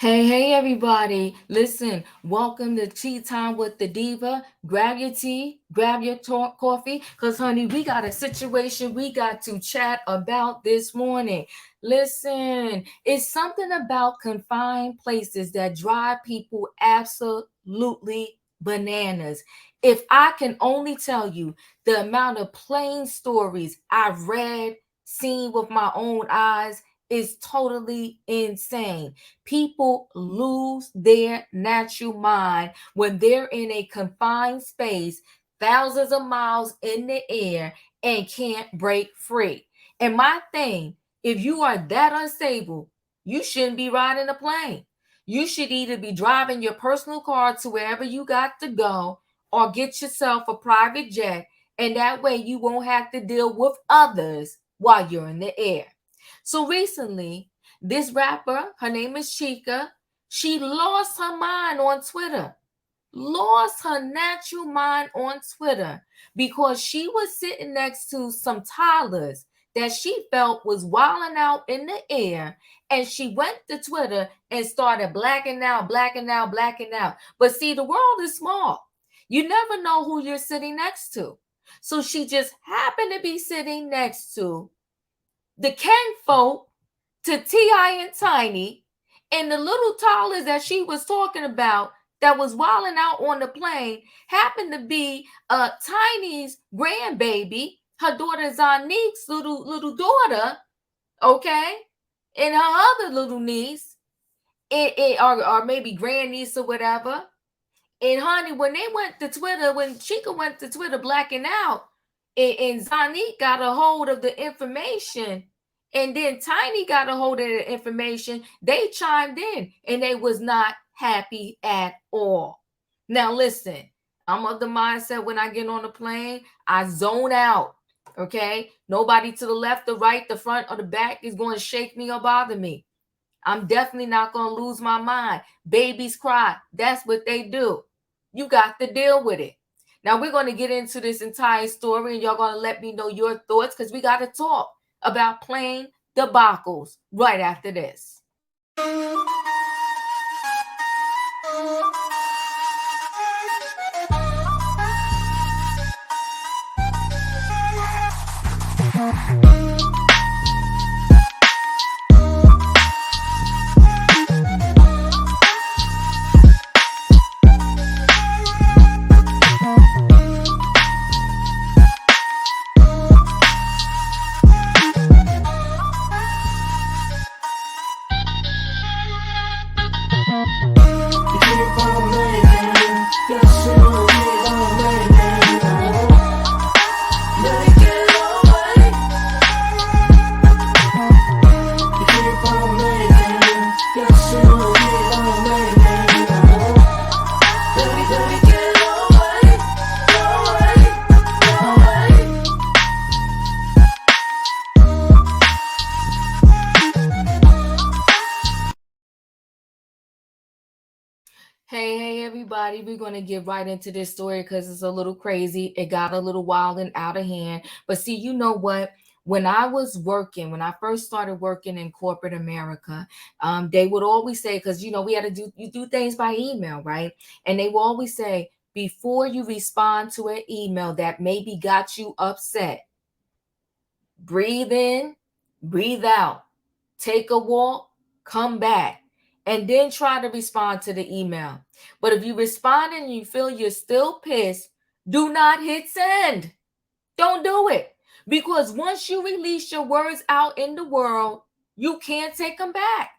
Hey, everybody. Listen, welcome to Tea Time with the Diva. Grab your tea, grab your coffee, because, honey, we got a situation we got to chat about this morning. Listen, it's something about confined places that drive people absolutely bananas. If I can only tell you the amount of plain stories I've read, seen with my own eyes, is totally insane. People lose their natural mind when they're in a confined space, thousands of miles in the air, and can't break free. And my thing, if you are that unstable, you shouldn't be riding a plane. You should either be driving your personal car to wherever you got to go or get yourself a private jet, and that way you won't have to deal with others while you're in the air. So recently, this rapper, her name is Chika, she lost her mind on Twitter. Lost her natural mind on Twitter because she was sitting next to some toddlers that she felt was wilding out in the air. And she went to Twitter and started blacking out, blacking out, blacking out. But see, the world is small. You never know who you're sitting next to. So she just happened to be sitting next to the Ken folk to T.I. and Tiny, and the little toddlers that she was talking about that was wilding out on the plane happened to be Tiny's grandbaby, her daughter Zanique's little daughter, okay, and her other little niece, or maybe grandniece or whatever. And honey, when they went to Twitter, when Chica went to Twitter blacking out, and Zanique got a hold of the information, and then Tiny got a hold of the information, they chimed in and they was not happy at all. Now listen, I'm of the mindset when I get on the plane, I zone out. Okay. Nobody to the left, the right, the front, or the back is going to shake me or bother me. I'm definitely not going to lose my mind. Babies cry. That's what they do. You got to deal with it. Now, we're going to get into this entire story, and y'all going to let me know your thoughts because we got to talk about plane debacles right after this. Hey, everybody. We're going to get right into this story because it's a little crazy. It got a little wild and out of hand. But see, you know what? When I was working, when I first started working in corporate America, they would always say, because, we had to do things by email, right? And they will always say, before you respond to an email that maybe got you upset, breathe in, breathe out, take a walk, come back, and then try to respond to the email. But if you respond and you feel you're still pissed, do not hit send. Don't do it. Because once you release your words out in the world, you can't take them back.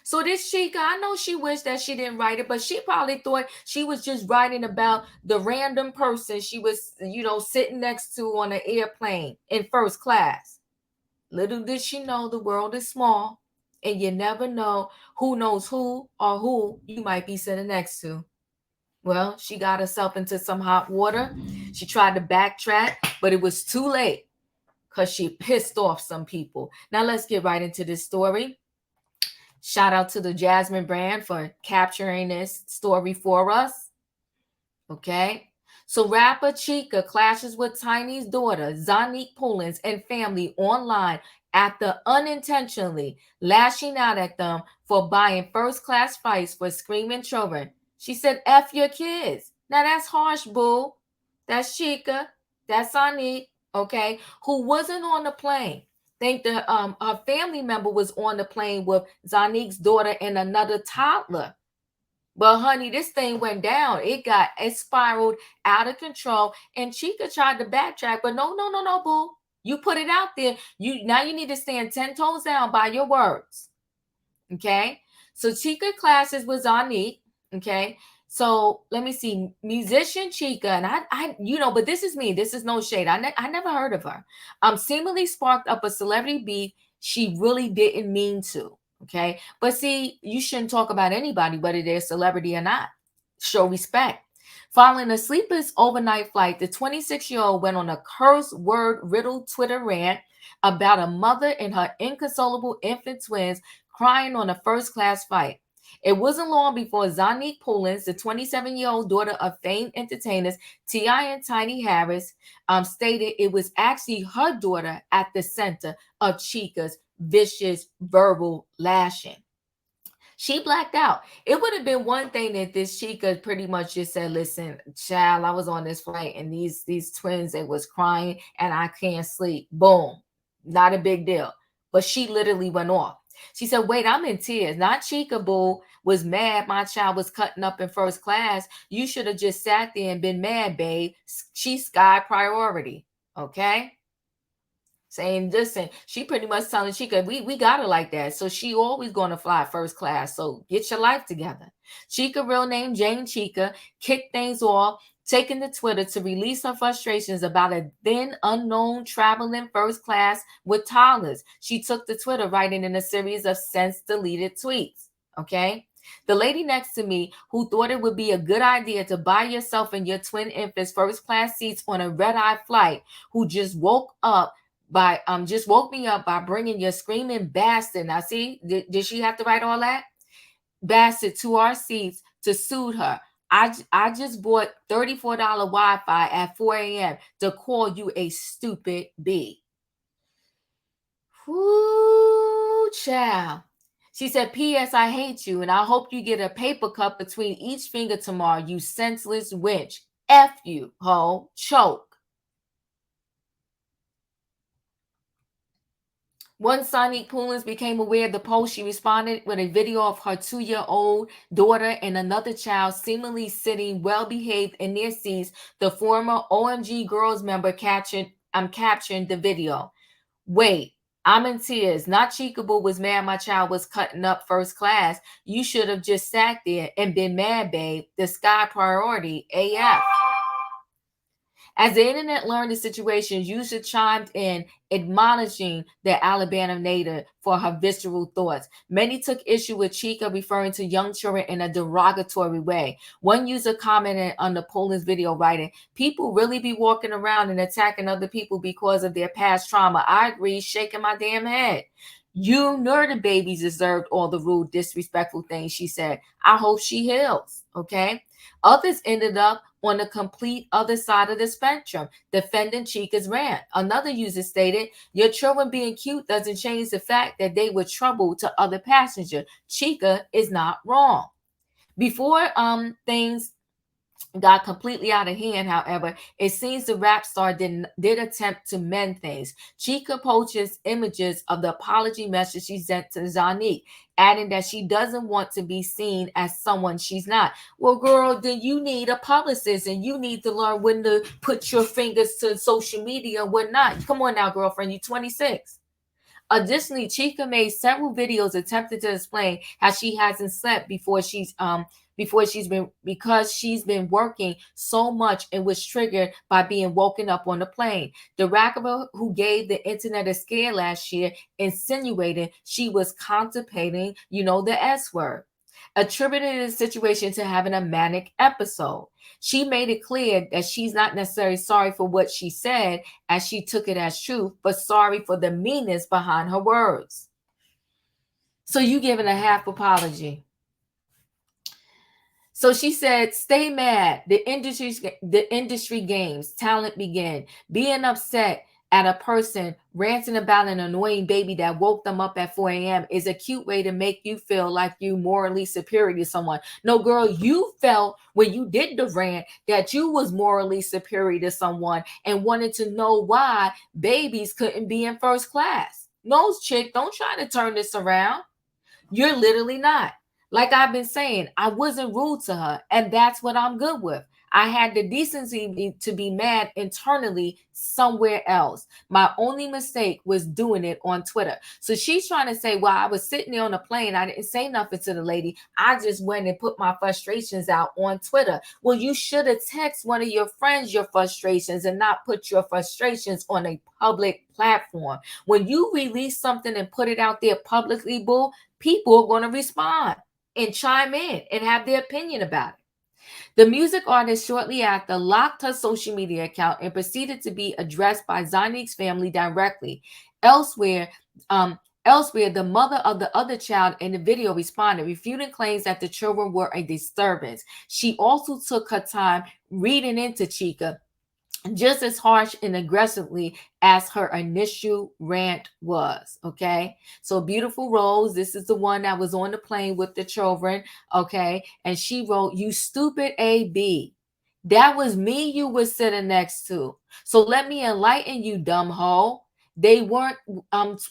So this Chika, I know she wished that she didn't write it, but she probably thought she was just writing about the random person she was, sitting next to on an airplane in first class. Little did she know the world is small and you never know who knows who or who you might be sitting next to. Well, she got herself into some hot water. She tried to backtrack, but it was too late because she pissed off some people. Now let's get right into this story. Shout out to the Jasmine brand for capturing this story for us. Okay. So rapper Chika clashes with Tiny's daughter, Zanique Pullins, and family online after unintentionally lashing out at them for buying first class fights for screaming children. She said, F your kids. Now that's harsh, boo. That's Chika. That's Sonique, okay, who wasn't on the plane. Think the her family member was on the plane with Zanique's daughter and another toddler. But honey, this thing went down. It spiraled out of control. And Chika tried to backtrack, but no, no, no, no, boo. You put it out there. You need to stand 10 toes down by your words. Okay. So Chika classes with Zanique. Okay. So let me see, musician Chika, and but this is me. This is no shade. I never heard of her. Seemingly sparked up a celebrity beef she really didn't mean to. Okay, but see, you shouldn't talk about anybody, whether they're a celebrity or not. Show respect. Following a sleepless overnight flight, the 26-year-old went on a curse word riddled Twitter rant about a mother and her inconsolable infant twins crying on a first class flight. It wasn't long before Zanique Pullins, the 27-year-old daughter of famed entertainers T.I. and Tiny Harris, stated it was actually her daughter at the center of Chika's vicious verbal lashing. She blacked out. It would have been one thing if this Chika pretty much just said, listen, child, I was on this flight and these twins, they was crying and I can't sleep. Boom. Not a big deal. But she literally went off. She said, wait, I'm in tears. Not Chika, boo, was mad my child was cutting up in first class. You should have just sat there and been mad, babe. She's sky priority. Okay? Saying, listen, she pretty much telling Chika, we got her like that. So she always going to fly first class. So get your life together. Chika, real name Jane Chika, kicked things off, taking to Twitter to release her frustrations about a then unknown traveling first class with toddlers. She took to Twitter, writing in a series of since deleted tweets. Okay. The lady next to me, who thought it would be a good idea to buy yourself and your twin infants first class seats on a red eye flight, who just woke me up by bringing your screaming bastard. Now see, did she have to write all that? Bastard to our seats to soothe her. I just bought $34 Wi-Fi at 4 a.m. to call you a stupid bee. Whoo, child. She said, P.S. I hate you, and I hope you get a paper cut between each finger tomorrow, you senseless wench. F you, ho, choke. Once Sonique Pullins became aware of the post, she responded with a video of her 2-year-old daughter and another child seemingly sitting well-behaved in their seats. The former OMG Girls member capturing the video. Wait, I'm in tears. Not Cheekable was mad my child was cutting up first class. You should have just sat there and been mad, babe. The sky priority, AF. As the internet learned the situation, users chimed in, admonishing the Alabama native for her visceral thoughts. Many took issue with Chika referring to young children in a derogatory way. One user commented on the Poland's video, writing, people really be walking around and attacking other people because of their past trauma. I agree, shaking my damn head. You know the babies deserved all the rude, disrespectful things, she said. I hope she heals, okay? Others ended up on the complete other side of the spectrum, defending Chika's rant. Another user stated, your children being cute doesn't change the fact that they were trouble to other passengers. Chika is not wrong. Before things got completely out of hand, however, it seems the rap star did attempt to mend things. Chika posts images of the apology message she sent to Zanique, adding that she doesn't want to be seen as someone she's not. Well, girl, then you need a publicist and you need to learn when to put your fingers to social media and when not. Come on now, girlfriend, you're 26. Additionally, Chika made several videos attempting to explain how she hasn't slept because she's been working so much and was triggered by being woken up on the plane. The rapper, who gave the internet a scare last year, insinuating she was contemplating, the S word, attributed the situation to having a manic episode. She made it clear that she's not necessarily sorry for what she said, as she took it as truth, but sorry for the meanness behind her words. So you giving a half apology. So she said, stay mad. The industry games, talent begin. Being upset at a person ranting about an annoying baby that woke them up at 4 a.m. is a cute way to make you feel like you morally superior to someone. No, girl, you felt when you did the rant that you was morally superior to someone and wanted to know why babies couldn't be in first class. No, chick, don't try to turn this around. You're literally not. Like I've been saying, I wasn't rude to her, and that's what I'm good with. I had the decency to be mad internally somewhere else. My only mistake was doing it on Twitter. So she's trying to say, well, I was sitting there on the plane. I didn't say nothing to the lady. I just went and put my frustrations out on Twitter. Well, you should have texted one of your friends your frustrations and not put your frustrations on a public platform. When you release something and put it out there publicly, boo, people are going to respond and chime in and have their opinion about it. The music artist shortly after locked her social media account and proceeded to be addressed by Zanique's family directly. Elsewhere, Elsewhere, the mother of the other child in the video responded, refuting claims that the children were a disturbance. She also took her time reading into Chika, just as harsh and aggressively as her initial rant was. Okay, so Beautiful Rose, this is the one that was on the plane with the children. Okay, and she wrote, "You stupid AB. That was me you were sitting next to. So let me enlighten you, dumb hoe. They weren't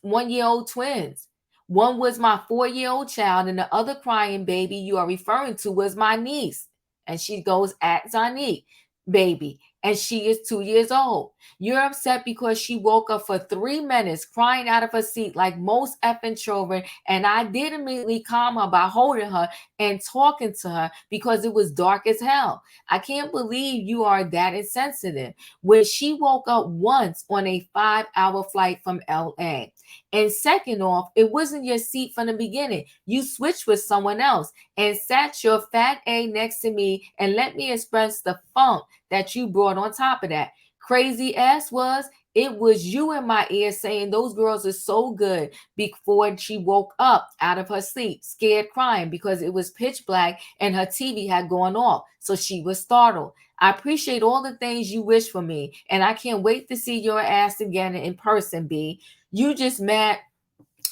1 year old twins. One was my 4 year old child, and the other crying baby you are referring to was my niece." And she goes at Zanique, baby, and she is 2 years old. You're upset because she woke up for 3 minutes crying out of her seat like most effing children, and I did immediately calm her by holding her and talking to her because it was dark as hell. I can't believe you are that insensitive. When she woke up once on a 5 hour flight from LA. And second off, it wasn't your seat from the beginning. You switched with someone else and sat your fat A next to me and let me express the funk that you brought on top of that. Crazy ass was, it was you in my ear saying those girls are so good before she woke up out of her sleep, scared, crying because it was pitch black and her TV had gone off. So she was startled. I appreciate all the things you wish for me, and I can't wait to see your ass again in person, B. You just mad.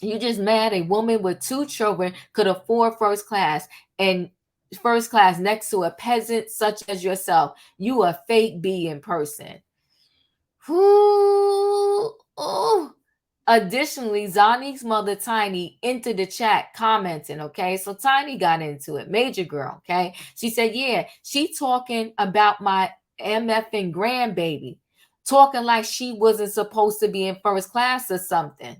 You just mad a woman with 2 children could afford and first class next to a peasant such as yourself. You a fake B in person. Whoo! Oh. Additionally, Zanique's mother, Tiny, entered the chat commenting, okay? So Tiny got into it, major girl, okay? She said, yeah, she talking about my MF and grandbaby, talking like she wasn't supposed to be in first class or something.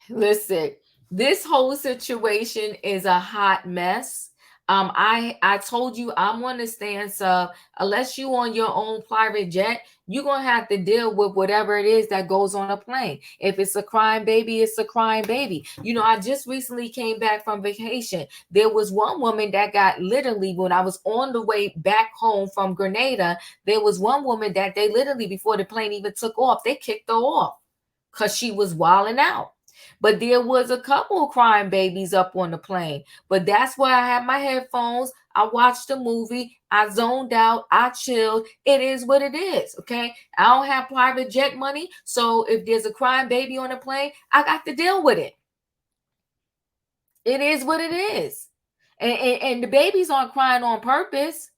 Listen, this whole situation is a hot mess. I told you I'm on the stance of, unless you on your own private jet, you're gonna have to deal with whatever it is that goes on a plane. If it's a crying baby, it's a crying baby. You know, I just recently came back from vacation. There was one woman that got, literally, when I was on the way back home from Grenada, there was one woman that they literally, before the plane even took off, they kicked her off because she was wilding out. But there was a couple of crying babies up on the plane. But that's why I had my headphones. I watched the movie. I zoned out. I chilled. It is what it is. Okay. I don't have private jet money. So if there's a crying baby on the plane, I got to deal with it. It is what it is. And the babies aren't crying on purpose.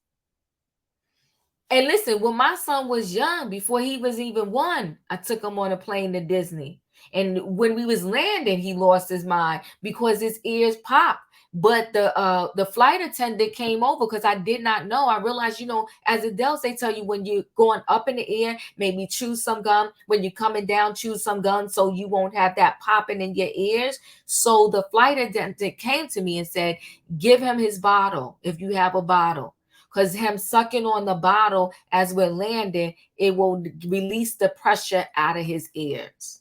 And listen, when my son was young, before he was even 1, I took him on a plane to Disney. And when we was landing, he lost his mind because his ears popped. But the flight attendant came over because I did not know. I realized, you know, as adults, they tell you when you're going up in the air, maybe chew some gum. When you're coming down, chew some gum so you won't have that popping in your ears. So the flight attendant came to me and said, give him his bottle if you have a bottle, because him sucking on the bottle as we're landing, it will release the pressure out of his ears.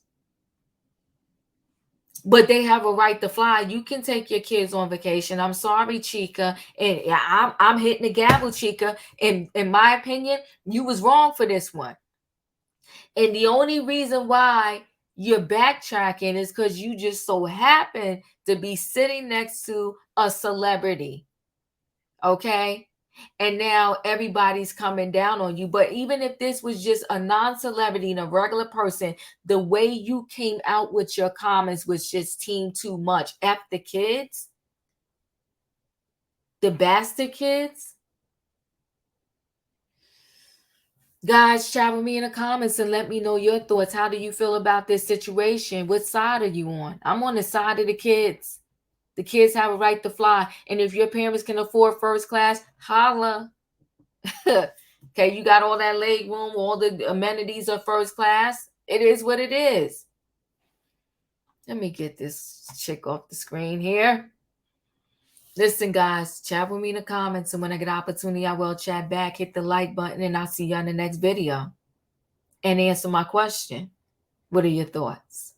But they have a right to fly. You can take your kids on vacation. I'm sorry, Chika, and I'm hitting the gavel, Chika. In my opinion, you was wrong for this one. And the only reason why you're backtracking is because you just so happen to be sitting next to a celebrity. Okay. And now everybody's coming down on you. But even if this was just a non-celebrity and a regular person, the way you came out with your comments was just team too much. F the kids, the bastard kids. Guys, chat with me in the comments and let me know your thoughts. How do you feel about this situation? What side are you on? I'm on the side of the kids. The kids have a right to fly. And if your parents can afford first class, holla. Okay, you got all that leg room, all the amenities of first class. It is what it is. Let me get this chick off the screen here. Listen, guys, chat with me in the comments. And when I get opportunity, I will chat back. Hit the like button, and I'll see you on the next video. And answer my question. What are your thoughts?